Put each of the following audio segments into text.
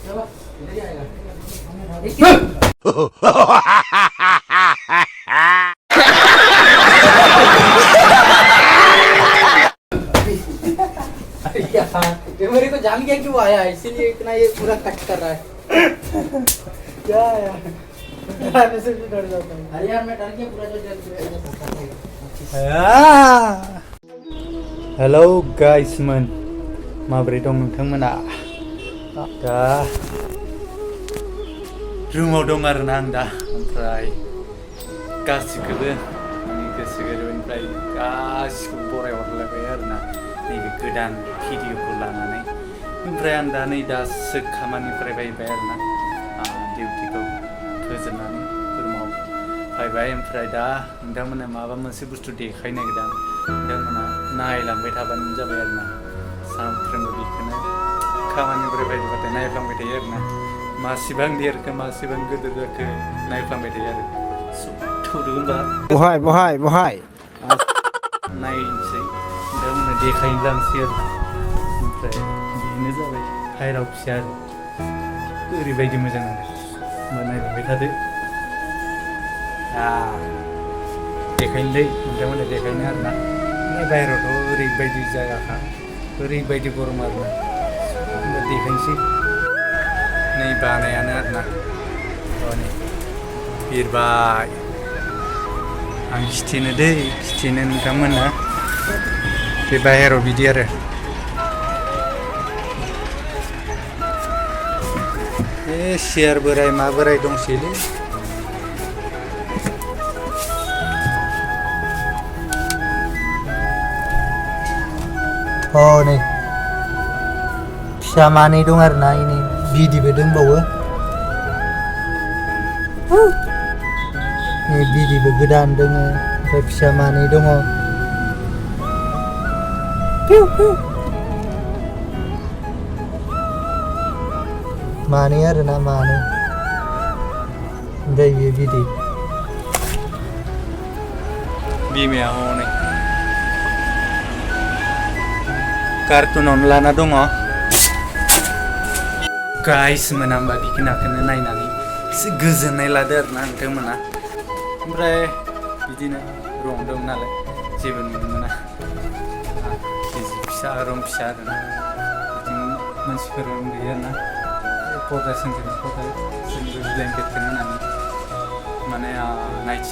ये मेरे को जान गया क्यों आया है, इसीलिए इतना ये पूरा कट कर रहा है। क्या यार, डरने से भी डर जाता हूँ। अरे यार मैं डर गया पूरा, जो डर गया। हेलो गाइस मन, माबोरै दं नोंथांमोना? दा रुमाव दं आरोना आं दा, ओमफ्राय गासिखौबो आंनि गोसो गोरबोनिफ्राय गासिखौबो बरायहरलायबाय आरोना नैबे गोदान भिडिअखौ लानानै। ओमफ्राय आं दा नै दासो खामानिनिफ्राय फैबाय आरोना, डिउटिखौ फोजोबनानै रुमाव फैबाय। ओमफ्राय दा नोंथांमोना माबा मोनसे बुस्थु देखायनो नागिरदों, नोंथांमोना नायलांबाय थाबानो जाबाय आरोना। सानफ्रोमबो बेखौनो खामानिनिफ्राय फैबाथाय नायफ्लांबाय थायो आरोना, मासिबां देरखो मासिबां गोदोर जाखो नायफ्लांबाय थायो आरो। थौदो होनबा बहाय नायनोसै, नोंथांमोना देखायनो लांसै आरो। ओमफ्राय बेनो जाबाय भाइराव फिसा आरो, ओरैबायदि मोजां आरो, होमबा नायलांबाय थादो। देखायनोलै नोंथांमोना, देखायनो आरोना। बाहेरावथ' ओरैबायदि जायगाखा, ओरैबायदि गरम आरोना, होमबा देखायनोसै। नै बानायानो आरोना, नै बिरबाय। आं खिथिनो दै, खिथिनो नोंथांमोना। बे बाहेराव बिदि आरो। सियार बोराय मा बोराय दंसैलै। नै फिसा मानै दं आरोना, इनि बिदैबो दंबावो। नै बिदैबो गोदान दोङो, ओमफ्राय फिसा मानै दङ। मानै आरोना, मानै। ओमफ्राय बेयो बिदै। बिमाया हनै कार्टुनावनो लाना दङ। गाइस मोना होमबा बिखिनाखौनो नायनानै एसे गोजोननाय लादो आरोना नोंथांमोना। ओमफ्राय बिदिनो रं दं नालाय जेबो नुनो मोना, फिसा रं फिसा आरोना। बिदिनो मानसिफोर उन्दुयो आरोना, पर्दा सोंजोबो ब्लेंकेटखौनो होनानै। माने नाइट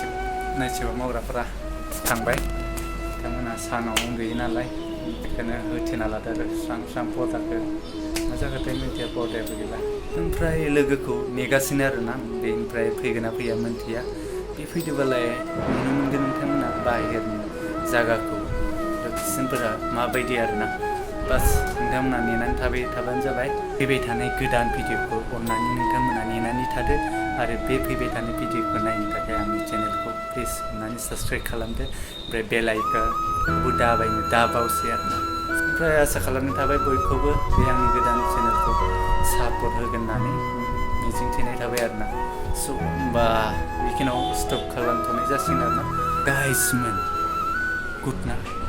शिफ्ट मावग्राफोरा थांबाय, बिथांमोना सानाव उन्दुयो नालाय, बेखौनो होथेना लादो आरो स्रां पर्दाखौ। मा जागोनथाय मिन्थिया, पर्दायाबो गैला। ओमफ्राय लोगोखौ नेगासिनो आरोना, बेनिफ्राय फैगोना फैया मिन्थिया। बे फैदोबालाय नुनो मोनगोन नोंथांमोना बाहेरनि जायगाखौ, लकेसनफोरा माबायदि आरोना। बास नोंथांमोना नेनानै थाबानो जाबाय। फैबाय थानाय गोदान भिडिअखौ अननानै नोंथांमोना नेनानै थादो, आरो बे फैबाय थानाय भिडिअखौ नायनो थाखाय आंनि चेनेलखौ प्लिज अननानै साबस्क्राइब खालामदो। ओमफ्राय बेल आइकनखौबो दाबावसै आरोना। ओमफ्राय आसा खालामनाय थाबाय बयखौबो बे आंनि गोदान चेनेलखौ सापर्ट होगोन होननानै मिजिंथिनाय थाबाय आरोना। स' होमबा बेखिनियाव स्टप खालामथ'नाय जासिगोन आरोना। गाइस मोन, गुड नाइट।